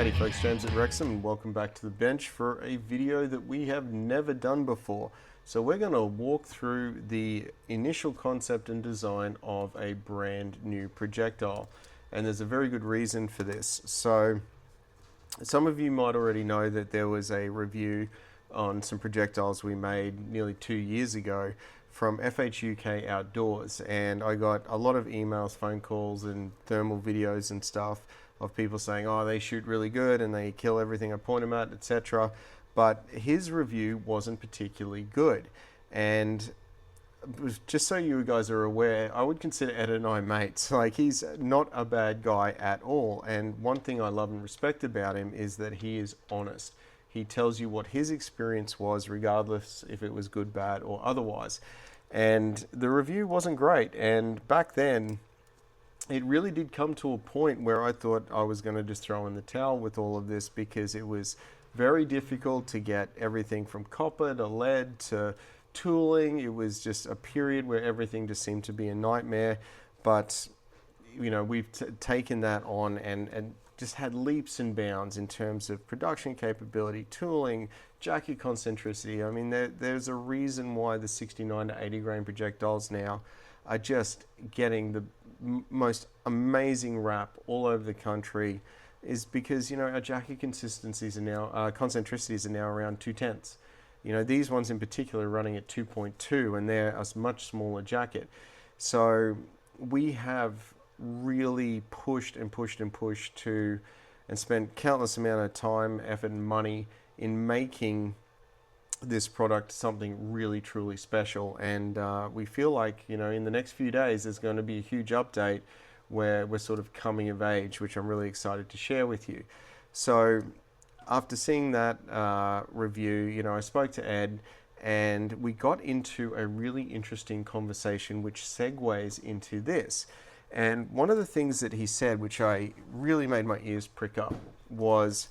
Howdy folks, James at Wrexham and welcome back to the bench for a video that we have never done before. So we're going to walk through the initial concept and design of a brand new projectile. And there's a very good reason for this. So some of you might already know that there was a review on some projectiles we made nearly 2 years ago from FHUK Outdoors, and I got a lot of emails, phone calls and thermal videos and stuff of people saying, oh, they shoot really good and they kill everything I point them at, etc. But his review wasn't particularly good. And just so you guys are aware, I would consider Ed and I mates. Like, he's not a bad guy at all. And one thing I love and respect about him is that he is honest. He tells you what his experience was, regardless if it was good, bad, or otherwise. And the review wasn't great. And back then, it really did come to a point where I thought I was going to just throw in the towel with all of this, because it was very difficult to get everything from copper to lead to tooling. It was just a period where everything just seemed to be a nightmare. But, you know, we've taken that on and just had leaps and bounds in terms of production capability, tooling, jacket concentricity. I mean, there's a reason why the 69 to 80 grain projectiles now are just getting the most amazing rap all over the country, is because, you know, our jacket consistencies are now, concentricities are now around 2/10. You know, these ones in particular are running at 2.2, and they're a much smaller jacket. So we have really pushed and pushed and pushed to, and spent countless amount of time, effort and money in making this product something really truly special. And we feel like, you know, in the next few days there's going to be a huge update where we're sort of coming of age, which I'm really excited to share with you. So after seeing that review, you know, I spoke to Ed and we got into a really interesting conversation which segues into this. And one of the things that he said, which I really made my ears prick up, was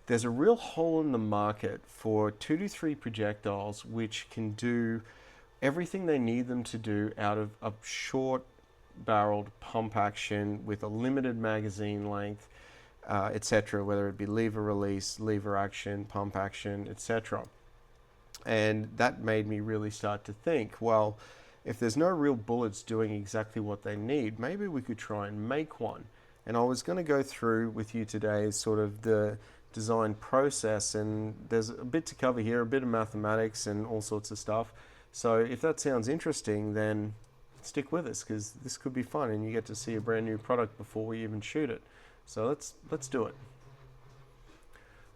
there's a real hole in the market for 2 to 3 projectiles which can do everything they need them to do out of a short barreled pump action with a limited magazine length, etc., whether it be lever release, lever action, pump action, etc. And that made me really start to think, well, if there's no real bullets doing exactly what they need, maybe we could try and make one. And I was going to go through with you today sort of the design process, and there's a bit to cover here, a bit of mathematics and all sorts of stuff. So if that sounds interesting, then stick with us, because this could be fun and you get to see a brand new product before we even shoot it. So let's do it.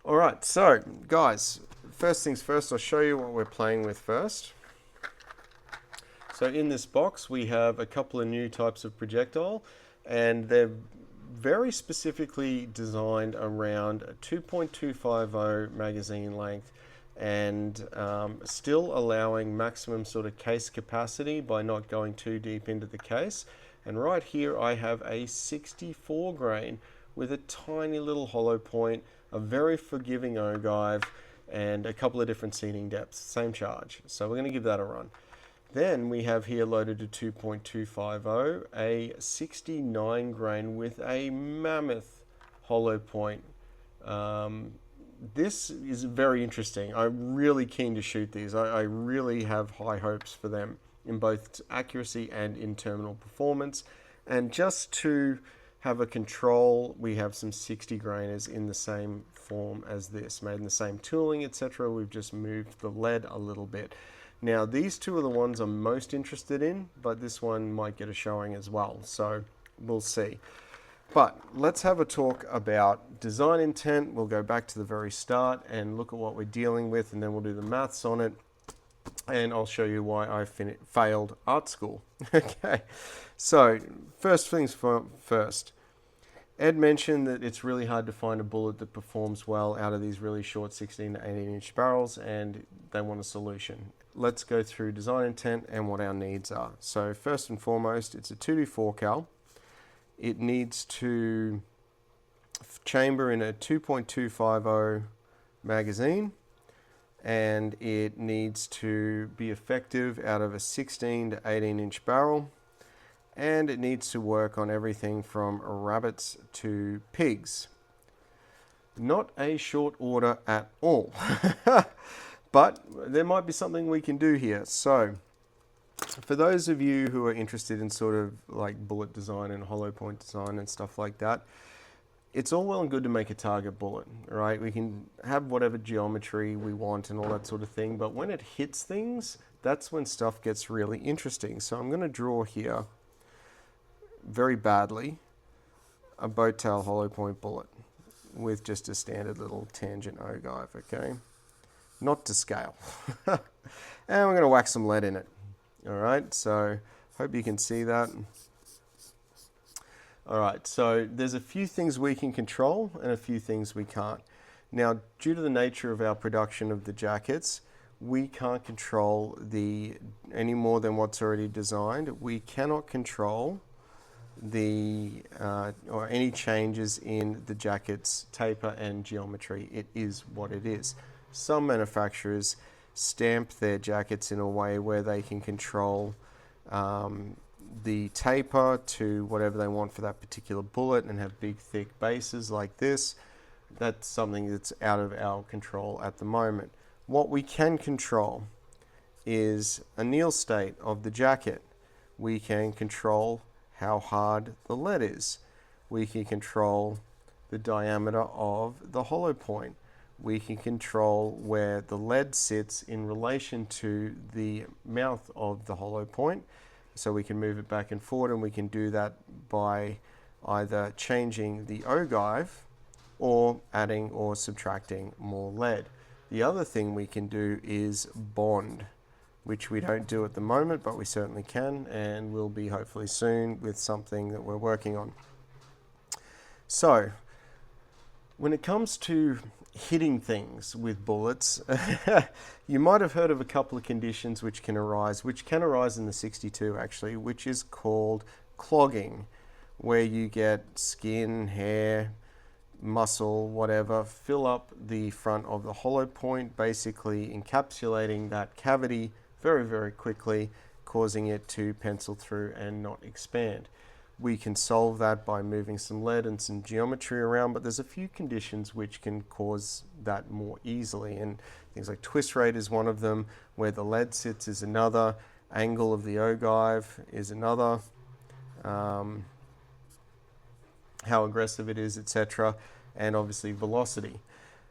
All right, so guys, first things first, I'll show you what we're playing with first. So in this box we have a couple of new types of projectile, and they're very specifically designed around a 2.250 magazine length, and still allowing maximum sort of case capacity by not going too deep into the case. And right here I have a 64 grain with a tiny little hollow point, a very forgiving ogive, and a couple of different seating depths, same charge. So we're going to give that a run. Then we have here loaded to 2.250, a 69 grain with a mammoth hollow point. This is very interesting. I'm really keen to shoot these. I really have high hopes for them in both accuracy and in terminal performance. And just to have a control, we have some 60 grainers in the same form as this, made in the same tooling, etc. We've just moved the lead a little bit. Now, these two are the ones I'm most interested in, but this one might get a showing as well, so we'll see. But let's have a talk about design intent. We'll go back to the very start and look at what we're dealing with, and then we'll do the maths on it, and I'll show you why I failed art school. Okay, so first things first. Ed mentioned that it's really hard to find a bullet that performs well out of these really short 16 to 18 inch barrels, and they want a solution. Let's go through design intent and what our needs are. So first and foremost, it's a 224 cal. It needs to chamber in a 2.250 magazine, and it needs to be effective out of a 16 to 18 inch barrel, and it needs to work on everything from rabbits to pigs. Not a short order at all. But there might be something we can do here. So for those of you who are interested in sort of like bullet design and hollow point design and stuff like that, it's all well and good to make a target bullet, right? We can have whatever geometry we want and all that sort of thing, but when it hits things, that's when stuff gets really interesting. So I'm going to draw here very badly a boat tail hollow point bullet with just a standard little tangent ogive, okay? Not to scale. And we're going to whack some lead in it. All right, so hope you can see that. All right, so there's a few things we can control and a few things we can't. Now, due to the nature of our production of the jackets, we can't control any more than what's already designed. We cannot control or any changes in the jacket's taper and geometry. It is what it is. Some manufacturers stamp their jackets in a way where they can control the taper to whatever they want for that particular bullet and have big thick bases like this. That's something that's out of our control at the moment. What we can control is anneal state of the jacket. We can control how hard the lead is. We can control the diameter of the hollow point. We can control where the lead sits in relation to the mouth of the hollow point. So we can move it back and forward, and we can do that by either changing the ogive or adding or subtracting more lead. The other thing we can do is bond, which we don't do at the moment, but we certainly can, and will be hopefully soon with something that we're working on. So when it comes to hitting things with bullets, you might have heard of a couple of conditions which can arise in the 62 actually, which is called clogging, where you get skin, hair, muscle, whatever, fill up the front of the hollow point, basically encapsulating that cavity very, very quickly, causing it to pencil through and not expand. We can solve that by moving some lead and some geometry around, but there's a few conditions which can cause that more easily, and things like twist rate is one of them, where the lead sits is another, angle of the ogive is another, how aggressive it is, etc., and obviously velocity.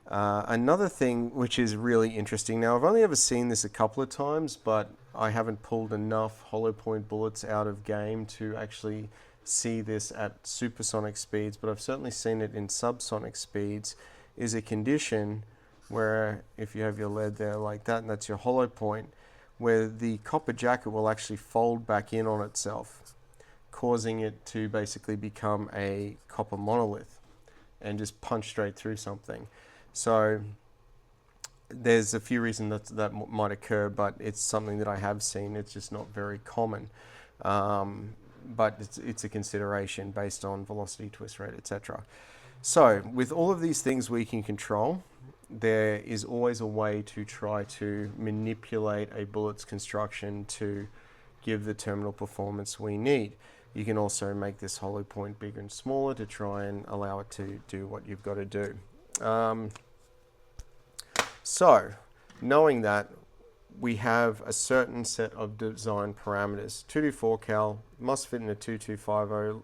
Another thing which is really interesting, now I've only ever seen this a couple of times, but I haven't pulled enough hollow point bullets out of game to actually see this at supersonic speeds, but I've certainly seen it in subsonic speeds, is a condition where if you have your lead there like that, and that's your hollow point, where the copper jacket will actually fold back in on itself, causing it to basically become a copper monolith and just punch straight through something. So there's a few reasons that might occur, but it's something that I have seen. It's just not very common. But it's a consideration based on velocity, twist rate, etc. So with all of these things we can control, there is always a way to try to manipulate a bullet's construction to give the terminal performance we need. You can also make this hollow point bigger and smaller to try and allow it to do what you've got to do. So knowing that, we have a certain set of design parameters. 224 cal, must fit in a 2250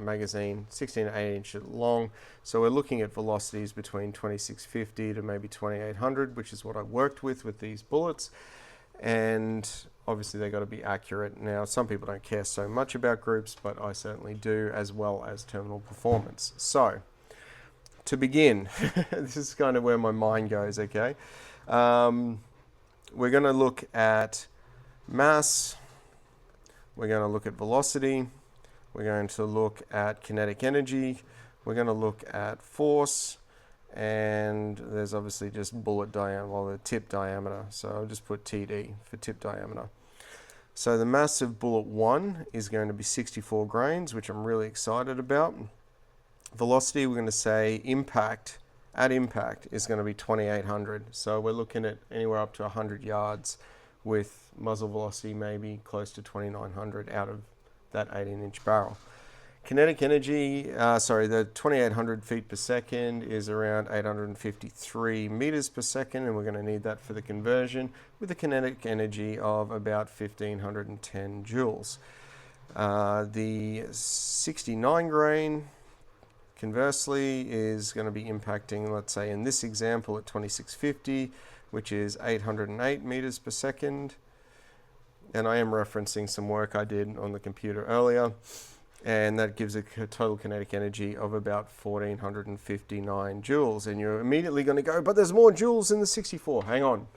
magazine, 16 to 8 inch long. So we're looking at velocities between 2650 to maybe 2800, which is what I worked with these bullets. And obviously they got to be accurate. Now, some people don't care so much about groups, but I certainly do, as well as terminal performance. So to begin, this is kind of where my mind goes, okay? We're going to look at mass, we're going to look at velocity, we're going to look at kinetic energy, we're going to look at force, and there's obviously just bullet diameter, well, the tip diameter, so I'll just put TD for tip diameter. So the mass of bullet 1 is going to be 64 grains, which I'm really excited about. Velocity, we're going to say impact, at impact is going to be 2800. So we're looking at anywhere up to 100 yards with muzzle velocity maybe close to 2900 out of that 18-inch barrel. Kinetic energy, the 2800 feet per second is around 853 meters per second, and we're going to need that for the conversion with a kinetic energy of about 1510 joules. The 69 grain, conversely, is going to be impacting, let's say in this example, at 2650, which is 808 meters per second. And I am referencing some work I did on the computer earlier. And that gives a total kinetic energy of about 1459 joules. And you're immediately going to go, but there's more joules in the 64. Hang on.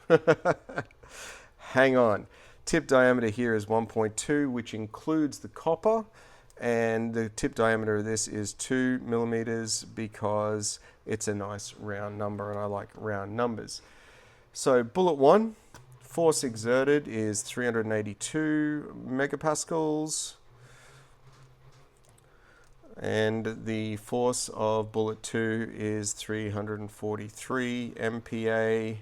Hang on. Tip diameter here is 1.2, which includes the copper. And the tip diameter of this is 2 millimeters because it's a nice round number, and I like round numbers. So bullet 1, force exerted is 382 megapascals. And the force of bullet 2 is 343 MPa,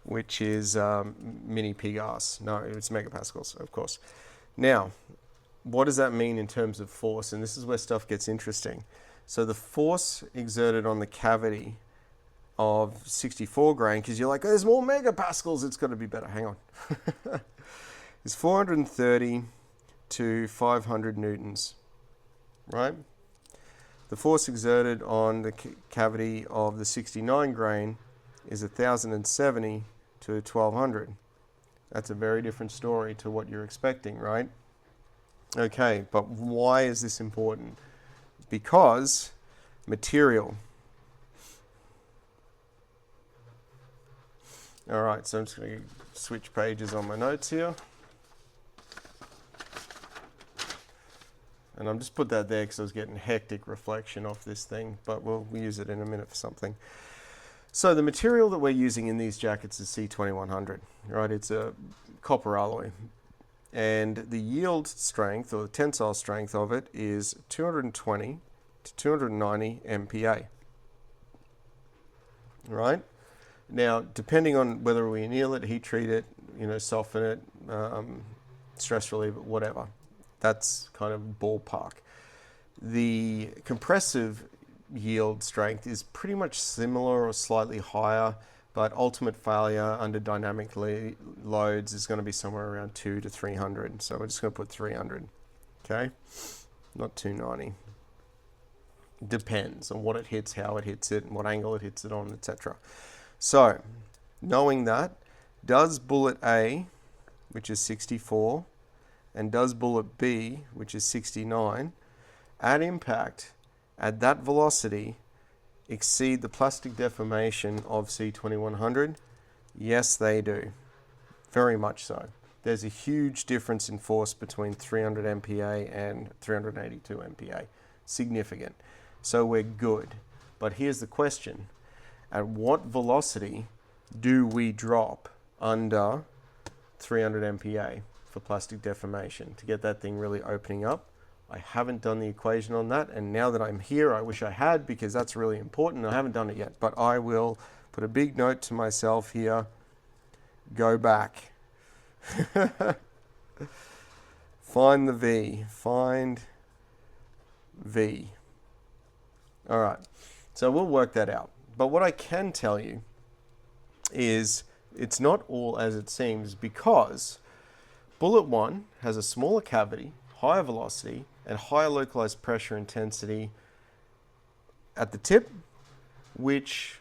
which is mini pgas. No, it's megapascals, of course. Now, what does that mean in terms of force? And this is where stuff gets interesting. So the force exerted on the cavity of 64 grain, because you're like, oh, there's more megapascals, it's got to be better. Hang on. Is 430 to 500 newtons. Right? The force exerted on the cavity of the 69 grain is 1070 to 1200. That's a very different story to what you're expecting, right? Okay, but why is this important? Because material. All right, so I'm just going to switch pages on my notes here. And I'm just put that there because I was getting hectic reflection off this thing, but we'll use it in a minute for something. So the material that we're using in these jackets is C2100, right? It's a copper alloy. And the yield strength, or the tensile strength of it, is 220 to 290 MPa. Right? Now, depending on whether we anneal it, heat treat it, soften it, stress relieve it, whatever. That's kind of ballpark. The compressive yield strength is pretty much similar or slightly higher, but ultimate failure under dynamic loads is going to be somewhere around 200 to 300. So we're just going to put 300, okay? Not 290. Depends on what it hits, how it hits it, and what angle it hits it on, etc. So, knowing that, does bullet A, which is 64, and does bullet B, which is 69, at impact, at that velocity, exceed the plastic deformation of C2100? Yes, they do. Very much so. There's a huge difference in force between 300 MPa and 382 MPa. Significant. So we're good. But here's the question. At what velocity do we drop under 300 MPa for plastic deformation to get that thing really opening up? I haven't done the equation on that, and now that I'm here, I wish I had, because that's really important. I haven't done it yet, but I will put a big note to myself here. Go back. Find the V. Find V. All right, so we'll work that out. But what I can tell you is it's not all as it seems, because bullet 1 has a smaller cavity, higher velocity, and higher localized pressure intensity at the tip, which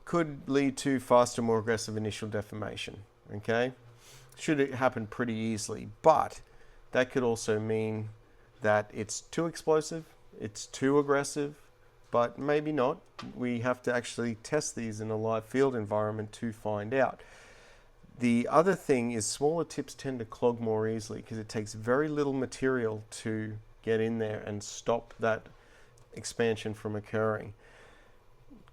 could lead to faster, more aggressive initial deformation, okay? Should it happen pretty easily, but that could also mean that it's too explosive, it's too aggressive, but maybe not. We have to actually test these in a live field environment to find out. The other thing is smaller tips tend to clog more easily because it takes very little material to get in there and stop that expansion from occurring.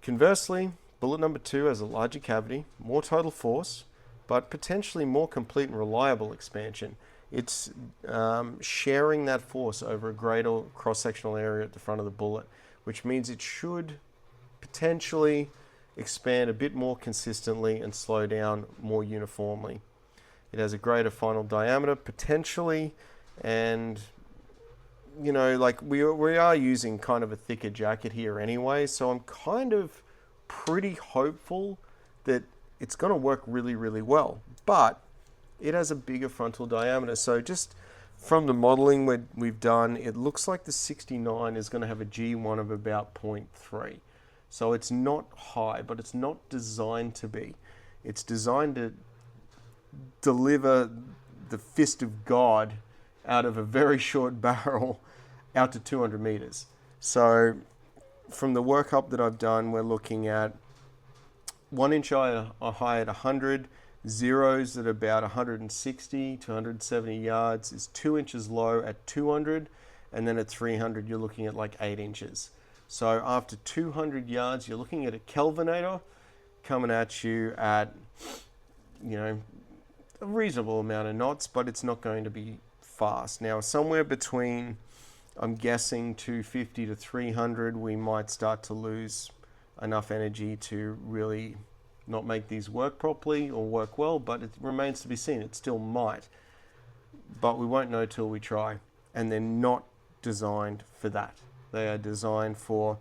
Conversely, bullet number 2 has a larger cavity, more total force, but potentially more complete and reliable expansion. It's sharing that force over a greater cross-sectional area at the front of the bullet, which means it should potentially expand a bit more consistently and slow down more uniformly. It has a greater final diameter potentially, and you know, like we are using kind of a thicker jacket here anyway, so I'm kind of pretty hopeful that it's going to work really, really well. But it has a bigger frontal diameter, so just from the modeling we've done, it looks like the 69 is going to have a G1 of about 0.3. So it's not high, but it's not designed to be. It's designed to deliver the fist of God out of a very short barrel out to 200 meters. So from the workup that I've done, we're looking at 1 inch high at 100, zeros at about 160 to 170 yards is 2 inches low at 200, and then at 300 you're looking at like 8 inches. So after 200 yards you're looking at a Kelvinator coming at you at, you know, a reasonable amount of knots, but it's not going to be fast. Now somewhere between, I'm guessing, 250 to 300 we might start to lose enough energy to really not make these work properly or work well, but it remains to be seen. It still might, but we won't know till we try. And they're not designed for that. They are designed for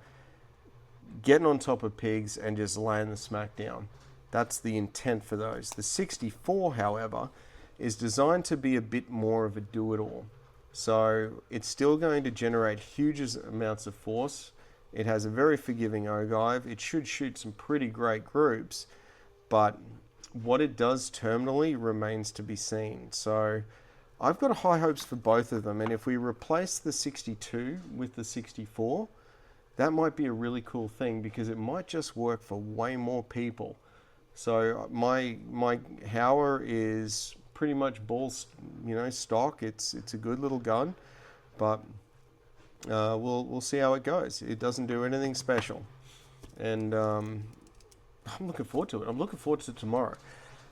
getting on top of pigs and just laying the smack down. That's the intent for those. The 64, however, is designed to be a bit more of a do-it-all. So it's still going to generate huge amounts of force. It has a very forgiving ogive. It should shoot some pretty great groups, but what it does terminally remains to be seen. So I've got high hopes for both of them, and if we replace the 62 with the 64, that might be a really cool thing because it might just work for way more people. So my Hauer is pretty much balls, you know, stock. It's a good little gun, but we'll see how it goes. It doesn't do anything special, and I'm looking forward to it. I'm looking forward to tomorrow.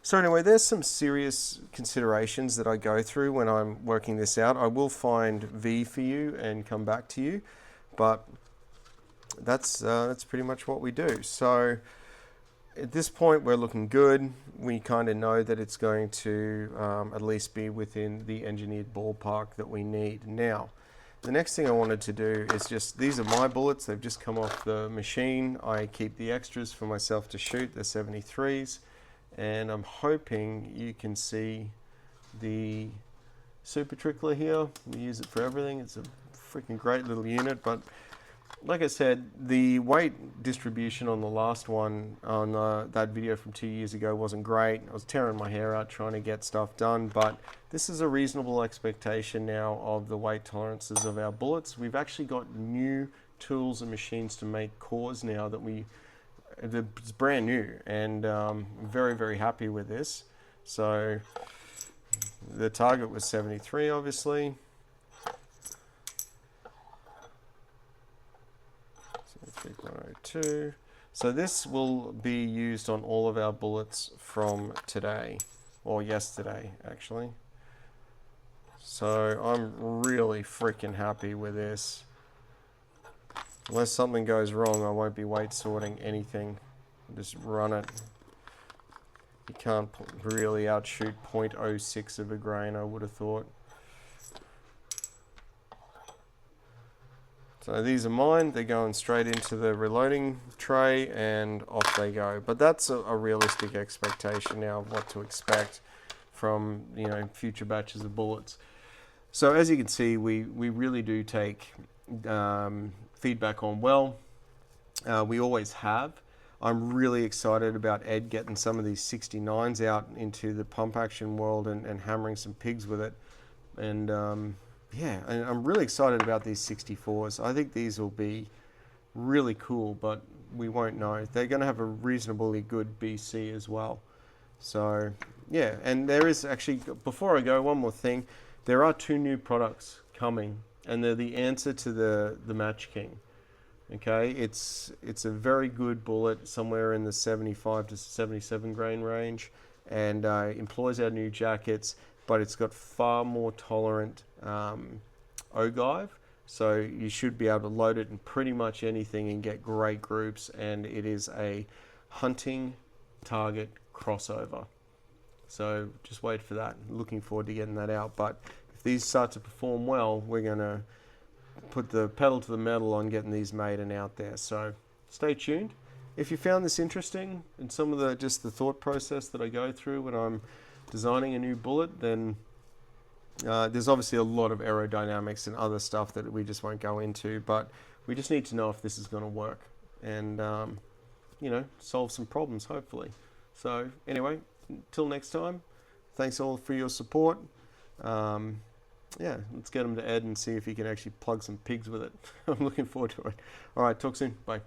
So anyway, there's some serious considerations that I go through when I'm working this out. I will find V for you and come back to you, but that's pretty much what we do. So at this point, we're looking good. We kind of know that it's going to at least be within the engineered ballpark that we need. Now, the next thing I wanted to do is just, these are my bullets. They've just come off the machine. I keep the extras for myself to shoot. They're 73s. And I'm hoping you can see the super trickler here. We use it for everything. It's a freaking great little unit, but like I said, the weight distribution on the last one, on that video from 2 years ago, wasn't great. I was tearing my hair out trying to get stuff done, but this is a reasonable expectation now of the weight tolerances of our bullets. We've actually got new tools and machines to make cores now that it's brand new, and I'm very, very happy with this. So the target was 73, obviously. 73.02. So this will be used on all of our bullets from today, or yesterday, actually. So I'm really freaking happy with this. Unless something goes wrong, I won't be weight sorting anything. Just run it. You can't really outshoot 0.06 of a grain, I would have thought. So these are mine. They're going straight into the reloading tray and off they go. But that's a realistic expectation now of what to expect from, you know, future batches of bullets. So as you can see, we really do take feedback on well. We always have. I'm really excited about Ed getting some of these 69s out into the pump action world and hammering some pigs with it. And yeah, and I'm really excited about these 64s. I think these will be really cool, but we won't know. They're going to have a reasonably good BC as well. So yeah, and there is actually, before I go, one more thing. There are 2 new products coming, and they're the answer to the Match King. Okay, it's a very good bullet, somewhere in the 75 to 77 grain range, and employs our new jackets, but it's got far more tolerant ogive, so you should be able to load it in pretty much anything and get great groups, and it is a hunting target crossover. So just wait for that. Looking forward to getting that out, but if these start to perform well, we're going to put the pedal to the metal on getting these made and out there. So stay tuned. If you found this interesting and some of the just the thought process that I go through when I'm designing a new bullet, then there's obviously a lot of aerodynamics and other stuff that we just won't go into, but we just need to know if this is going to work and you know, solve some problems hopefully. So anyway, until next time, thanks all for your support. Yeah, let's get them to Ed and see if he can actually plug some pigs with it. I'm looking forward to it. All right, talk soon. Bye.